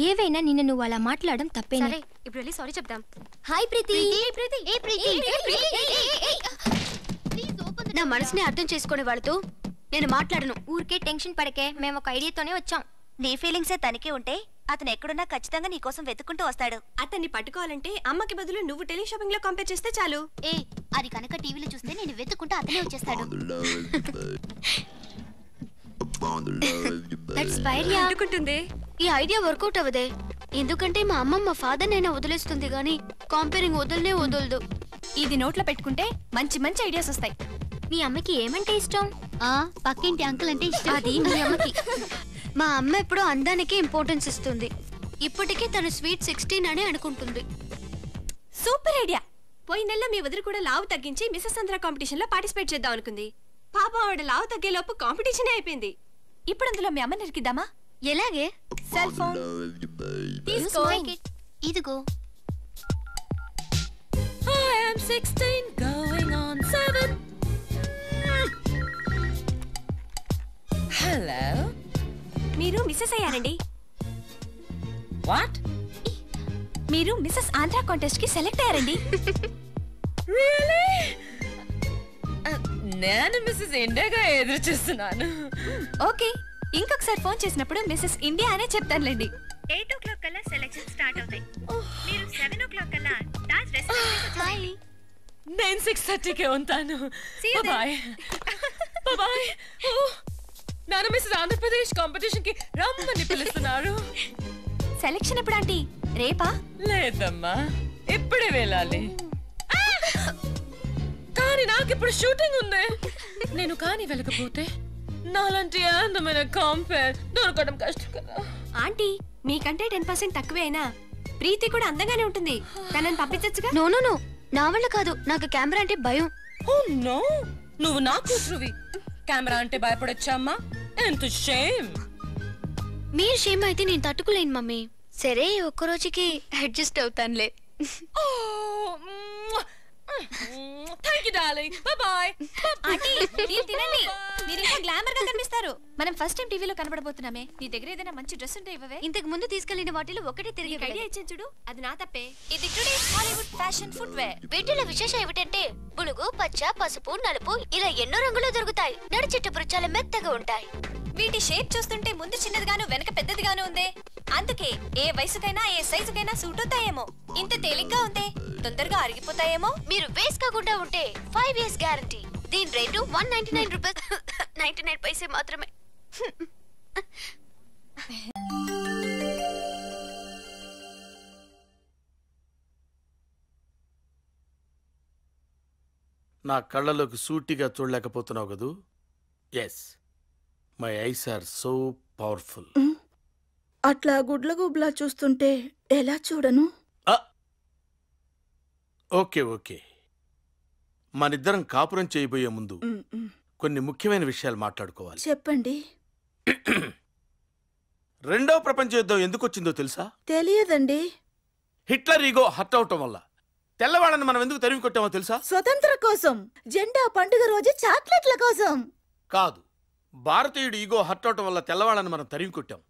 ఏవైనా నిన్ను నువ్వు అలా మాట్లాడడం తప్పేనా? సరే ఇప్పుడు వెళ్ళి సారీ చెప్దాం. హాయ్ ప్రీతి. నా మనసుని అర్థం చేసుకునే వాళ్ళతో నేను మాట్లాడను. ఊరికే టెన్షన్ పడకే, మేము ఒక ఐడియాతోనే వచ్చాం. నీ ఫీలింగ్సే తనకి ఉంటే అతను ఎక్కడున్నా ఖచ్చితంగా నీ కోసం వెతుక్కుంటూ వస్తాడు. అతన్ని పట్టుకోవాలంటే అమ్మకి బదులు నువ్వు టెలి షాపింగ్ లో కంపేర్ చేస్తే చాలు. అది కనుక టీవీలో చూస్తే నేను వెతుక్కుంటూ అతనే వచ్చేస్తాడు. ఈ ఐడియా వర్కౌట్ అవ్వదే. ఎందుకంటే మా అమ్మమ్మ ఫాదర్ నైనా వదిలేస్తుంది గానీ కంపేరింగ్ వదలనే వదలదు. ఇది నోట్లో పెట్టుకుంటే మంచి మంచి ఐడియాస్ వస్తాయి. మీ అమ్మకి ఏమంటే ఇష్టం? పక్కింటి అంకుల్ అంటే ఇష్టం. అది మీ అమ్మకి. మా అమ్మ ఎప్పుడూ అందానికి ఇంపార్టెన్స్ ఇస్తుంది. ఇప్పటికీ తను స్వీట్ 16 అని అనుకుంటుంది. Super idea. పోయిన నెల మీ వదిలి కూడా లావు తగ్గించి మిసెస్ ఆంధ్ర కాంపిటీషన్ లో పార్టిసిపేట్ చేద్దాం అనుకుంది. పాప ఆవిడ లావు తగ్గే లోపు కాంపిటీషన్ అయిపోయింది. ఇప్పుడు అందులో మీ అమ్మ నరికిద్దామా? ఎలాగే? సెల్ ఫోన్ తీసుకో. ఇదిగో. I am 16 going on 7. Hello. మీరు మిసెస్ అయ్యారండి. What? మీరు మిసెస్ ఆంధ్ర కాంటెస్ట్ కి సెలెక్ట్ అయ్యారండి. Really? నేను మిసెస్ ఇండియాగా ఎదురు చూస్తున్నాను. ఓకే, ఇంకొకసారి ఫోన్ చేసినప్పుడు మిసెస్ ఇండియా అనే చెప్తానులేండి. 8 o'clock కల్లా సెలక్షన్ స్టార్ట్ అవుతాయి. మీరు 7 o'clock కల్లా డాన్స్ రెస్టారెంట్. హాయ్. నేను 6:30కే ఉంటాను. Bye bye. నేను మిసెస్ ఆంధ్రప్రదేశ్ కాంపిటీషన్ కి రమ్మని పిలుస్తున్నారు. సెలక్షన్ ఎప్పుడు ఆంటీ? రేపా? లేదమ్మా, ఇప్పుడే వెళ్ళాలి. కానీ నాకిప్పుడు షూటింగ్ ఉంది. నేను కానీ వెళ్ళకపోతే నాలాంటి అందమైన కాంపేర్ దొరకడం కష్టం కదా. ఆంటీ మీకంటే 10% తక్కువే అయినా ప్రీతి కూడా అందంగానే ఉంటుంది. తనని పంపించచ్చుగా. నో నో నో, నా వల్ల కాదు. నాకు కెమెరా అంటే భయం. ఓ నో, నువ్వు నా కూతురువి. కెమెరా అంటే భయపడొచ్చమ్మా? ఎంత షేమ్. మీరు షేమ్ అయితే నేను తట్టుకోలేను మమ్మీ. సరే ఒక్కరోజుకి అడ్జస్ట్ అవుతానులే. Thank you darling. Bye bye. Aunty మీరు తినండి. మీరు ఇంకా గ్లామర్ గా కనిపిస్తారు. మనం ఫస్ట్ టైం టీవీలో కనబడబోతున్నామే. నీ దగ్గర ఏదైనా మంచి డ్రెస్ ఉంటే ఇవ్వవే. ఇంతకు ముందు తీసుకెళ్లిన వాటిలో ఒకటి తిరిగి ఐడియా ఇచ్చాను చూడు, అది నా తప్పే. ఇది టుడేస్ హాలీవుడ్ ఫ్యాషన్ ఫుట్వేర్. వీటిలో విశేషం ఏమిటంటే బులుగు, పచ్చ, పసుపు, నలుపు ఇలా ఎన్నో రంగులు దొరుకుతాయి. నడిచెట్టపురు చాలా మెత్తగా ఉంటాయి. వీటి షేప్ చూస్తుంటే ముందు చిన్నదిగాను వెనక పెద్దదిగాను ఉందే. అందుకే ఏ వయసుకైనా ఏ సైజుకైనా సూట్ అవుతాయేమో. ఇంత తేలిగ్గా ఉందే, తొందరగా అరిగిపోతాయేమో. మీరు వేసుకోకుండా ఉంటే 5 years గ్యారంటీ. దీని రేటు 199 రూపీస్ 99 పైసే మాత్రమే. నా కళ్ళలోకి సూటిగా చూడలేకపోతున్నావు కదూ? Yes, my eyes are so powerful. అట్లా గుడ్లగుబ్లా చూస్తుంటే ఎలా చూడను? ఓకే ఓకే, మనిద్దరం కాపురం చేయబోయే ముందు కొన్ని ముఖ్యమైన విషయాలు మాట్లాడుకోవాలి. చెప్పండి. రెండవ ప్రపంచ యుద్ధం ఎందుకు వచ్చిందో తెలుసా? తెలియదండి. హిట్లర్ ఈగో హర్ట్ అవటం వల్ల. తెల్లవాళ్ళని మనం ఎందుకు తరిమి కొట్టామో తెలుసా? స్వతంత్ర కోసం, జెండా పండుగ రోజు చాక్లెట్ల కోసం కాదు. భారతీయుడు ఈగో హర్ట్ అవటం వల్ల తెల్లవాళ్ళని మనం తరిమి కొట్టాం.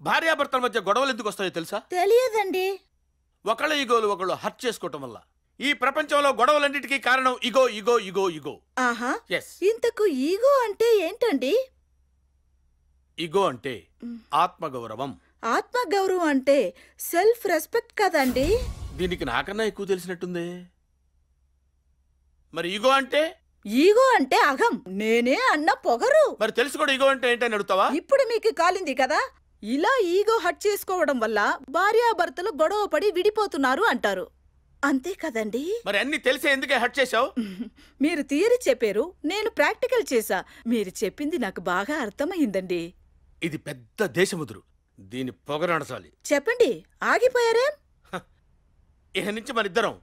భార్యాభర్తల మధ్య గొడవలు ఎందుకు వస్తాయో తెలుసా? తెలియదండి. ఒకళ్ళ ఈగోలు ఒకళ్ళు హర్ట్ చేసుకోవటం వల్ల. ఈ ప్రపంచంలో గొడవలన్నిటికీ కారణం ఈగో ఈగో ఈగో ఈగో. ఆహా, ఎస్. ఇంతకు ఈగో అంటే ఏంటండి? ఈగో అంటే ఆత్మగౌరవం. ఆత్మగౌరవం అంటే సెల్ఫ్ రెస్పెక్ట్ కదండి. దీనికి నాకన్నా ఎక్కువ తెలిసినట్టుంది. మరి ఈగో అంటే? ఈగో అంటే అహం, నేనే అన్న పొగరు. మరి తెలుసు కూడా ఈగో అంటే ఏంటని అడుగుతావా? ఇప్పుడు మీకు కాలింది కదా. ఇలా ఈగో హట్ చేసుకోవడం వల్ల భార్యాభర్తలు గొడవ పడి విడిపోతున్నారు అంటారు. అంతే కదండి. మరి అన్ని తెలిసే ఎందుకే హట్ చేశావు? మీరు థియరీ చెప్పారు, నేను ప్రాక్టికల్ చేశా. మీరు చెప్పింది నాకు బాగా అర్థమైందండి. ఇది పెద్ద దేశముదురు, దీని పొగరనసాలి. చెప్పండి, ఆగిపోయారేం? ఇక నుంచి మనిద్దరం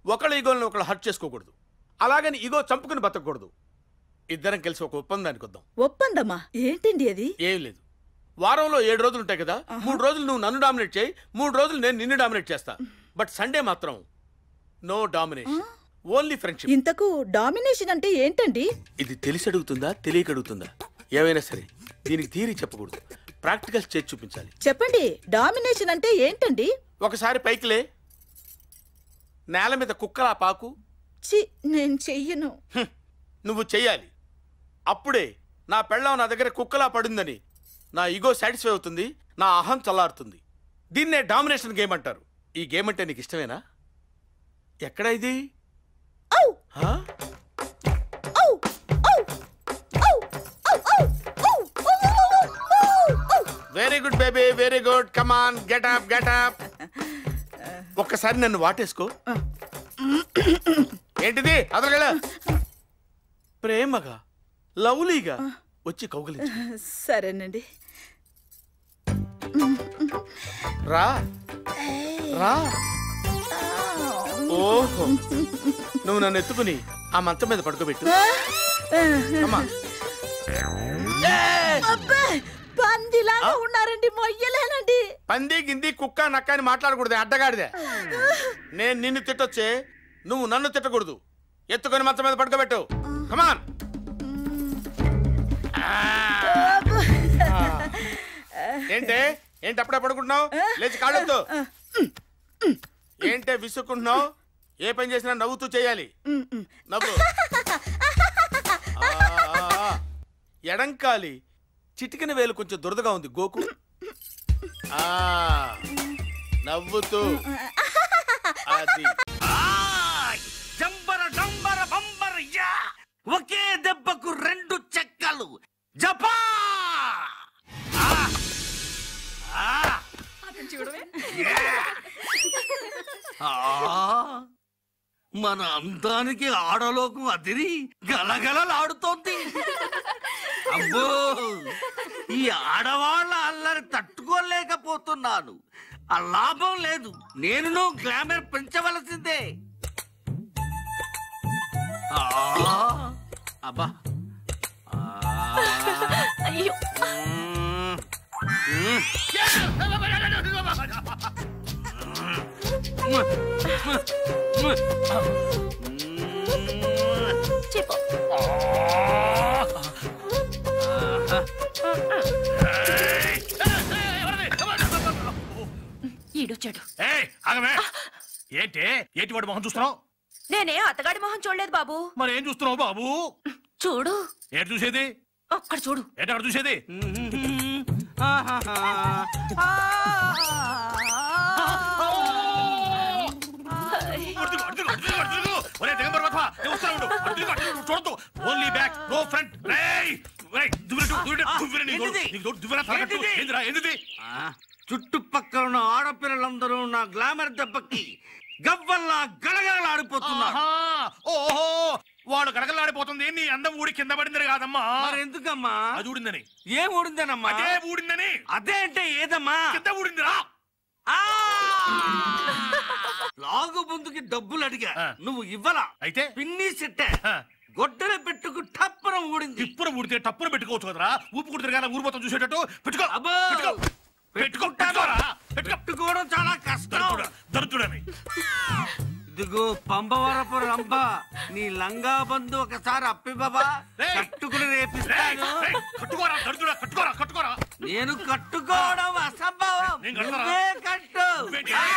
ఒకళ్ళ ఈగోలను ఒకళ్ళు హట్ చేసుకోకూడదు. అలాగని ఈగో చంపుకుని బతకూడదు. ఇద్దరం కలిసి ఒక ఒప్పందానికి వద్దాం. ఒప్పందమా? ఏంటండి అది? ఏం లేదు. వారంలో 7 రోజులు ఉంటాయి కదా. 3 రోజులు నువ్వు నన్ను డామినేట్ చేయి, 3 రోజులు నేను నిన్ను డామినేట్ చేస్తా. బట్ సండే మాత్రం నో డామినేషన్, ఓన్లీ ఫ్రెండ్షిప్. ఇంతకు డామినేషన్ అంటే ఏంటండి? ఇది తెలిసి అడుగుతుందా తెలియక అడుగుతుందా? ఏమైనా సరే దీనికి థియరీ చెప్పకూడదు. ప్రాక్టికల్స్ చేసి చూపించాలి. చెప్పండి, డామినేషన్ అంటే ఏంటండి? ఒకసారి పైకిలే, నేల మీద కుక్కలా పాకు. చి, నేను చెయ్యను. నువ్వు చెయ్యాలి. అప్పుడే నా పెళ్ళాం నా దగ్గర కుక్కలా పడిందని నా ఈగో సాటిస్ఫై అవుతుంది, నా అహం చల్లారుతుంది. దీన్నే డామినేషన్ గేమ్ అంటారు. ఈ గేమ్ అంటే నీకు ఇష్టమేనా? ఎక్కడ ఇది? Very good baby, very good. Come on, get up, get up. ఒక్కసారి నన్ను వాటేసుకో. ఏంటిది? అదలగల ప్రేమగా, లవ్లీగా వచ్చి కౌగిలించు. సరేనండి. రా రా. ఓహో, నువ్వు నన్ను ఎత్తుకుని ఆ మంచం మీద పడుకోబెట్టు. పందిలాగా ఉన్నారండి, మొయ్యలేనండి. పంది గింది కుక్క నక్క అని మాట్లాడకూడదు, అడ్డగాడిదే. నేను నిన్ను తిట్టొచ్చే, నువ్వు నన్ను తిట్టకూడదు. ఎత్తుకొని మంచం మీద పడుకోబెట్టు. కమాన్. ఏంటి అప్పుడే పడుకుంటున్నావు? లేచి కాళ్ళొద్దు. ఏంటే విసుక్కుంటున్నావు? ఏ పని చేసినా నవ్వుతూ చేయాలి. నవ్వు. ఎడంకాలి చిటికిన వేలు కొంచెం దురదగా ఉంది, గోకు. నవ్వుతూ. అది జంబర డంబర బంబర యా, ఒకే దెబ్బకు రెండు చెక్కలు. జపా మన అందానికి ఆడలోకం అదిరి గలగలలాడుతోంది. అబ్బో, ఈ ఆడవాళ్ళ అల్లరి తట్టుకోలేకపోతున్నాను. ఆ లాభం లేదు, నేను గ్లామర్ పెంచవలసిందే. అబ్బా, అయ్యో, చెప్పు. ఈడొచ్చాడు. ఏంటి ఏంటి వాడు మొహం చూస్తున్నావు? నేనే అత్తగాడి మొహం చూడలేదు బాబు. మరి ఏం చూస్తున్నావు బాబు? చూడు. ఏంటి చూసేది? అక్కడ చూడు. ఏంటి అక్కడ చూసేది? చుట్టుపక్కల ఉన్న ఆడపిల్లలందరూ నా గ్లామర్ దెబ్బకి గవ్వల్లా గలగలలాడిపోతున్నా. ఓహో, వాడు గలగలలాడిపోతుంది. నీ అందం ఊడి కింద పడిందని కాదమ్మా. ఎందుకమ్మా? అది ఊడిందని. ఏం ఊడిందనమ్మా? అదే ఊడిందని. అదే అంటే ఏదమ్మా? కింద ఊడిందిరా. లాగు ముందుకి డబ్బులు అడిగా, నువ్వు ఇవ్వలా. అయితే పిన్ని సెట్టే గొడ్డల పెట్టుకు టప్పున ఊడింది. ఇప్పుడు ఊడితే టప్పున పెట్టుకోవచ్చు కదరా. ఊపు కుడితే కానీ ఊరు మొత్తం చూసేటట్టు పెట్టుకో. పెట్టుకోవడం చాలా కష్టం. దొరుకుతుడని. ఇదిగో పంబవరపు రంభ, నీ లంగా బంధు ఒకసారి అప్పి బాబా, కట్టుకుని రేపిస్తాను. కట్టుకోరా. నేను కట్టుకోవడం అసంభవం. కట్టు. నేను కాదు.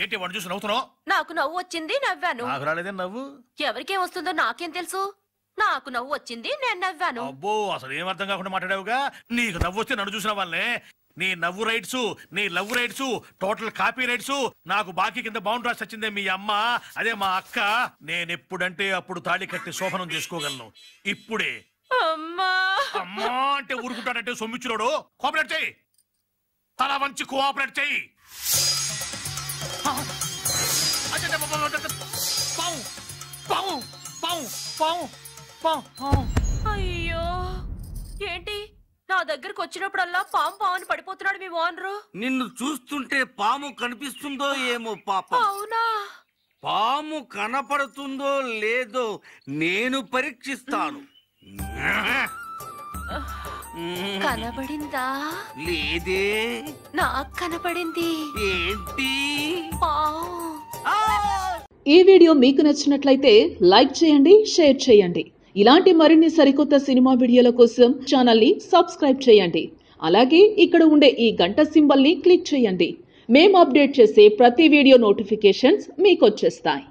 ఏంటి వాడు చూసి నవ్వుతున్నావు? నాకు నవ్వు వచ్చింది, నవ్వాను. నాకు రాలేదే నవ్వు. ఎవరికేం వస్తుందో నాకేం తెలుసు. నాకు నవ్వు వచ్చింది, నేను నవ్వాను. అబ్బో, అసలు ఏం అర్థం కాకుండా మాట్లాడావుగా. నీకు నవ్వు వస్తే నన్ను చూసిన వాళ్ళనే. నీ నవ్వు రైట్స్, నీ love rights, total copy rights నాకు బాకీ కింద బౌండ్ రాసి వచ్చిందే మీ అమ్మ, అదే మా అక్క. నేనెప్పుడంటే అప్పుడు తాళి కట్టి శోభనం చేసుకోగలను. ఇప్పుడే అమ్మా అమ్మా అంటే ఊరుకుంటానంటే సొమ్మిచ్చులోడు. కోఆపరేట్ చెయ్యి, తల వంచి కోఆపరేట్ చెయ్యి. అయ్యో, ఏంటి నా దగ్గరకు వచ్చినప్పుడల్లా పాము పాముని పడిపోతున్నాడు మీ ఓనరు. నిన్ను చూస్తుంటే పాము కనిపిస్తుందో ఏమో పాపం. అవునా? పాము కనపడుతుందో లేదో నేను పరీక్షిస్తాను. కనబడిందా? లేదే. నాకు కనబడింది. ఏంటి? పాము. ఈ వీడియో మీకు నచ్చినట్లయితే లైక్ చేయండి, షేర్ చేయండి. ఇలాంటి మరిన్ని సరికొత్త సినిమా వీడియోల కోసం ఛానల్ని సబ్స్క్రైబ్ చేయండి. అలాగే ఇక్కడ ఉండే ఈ గంట సింబల్ని క్లిక్ చేయండి. మేము అప్డేట్ చేసే ప్రతి వీడియో నోటిఫికేషన్స్ మీకు వచ్చేస్తాయి.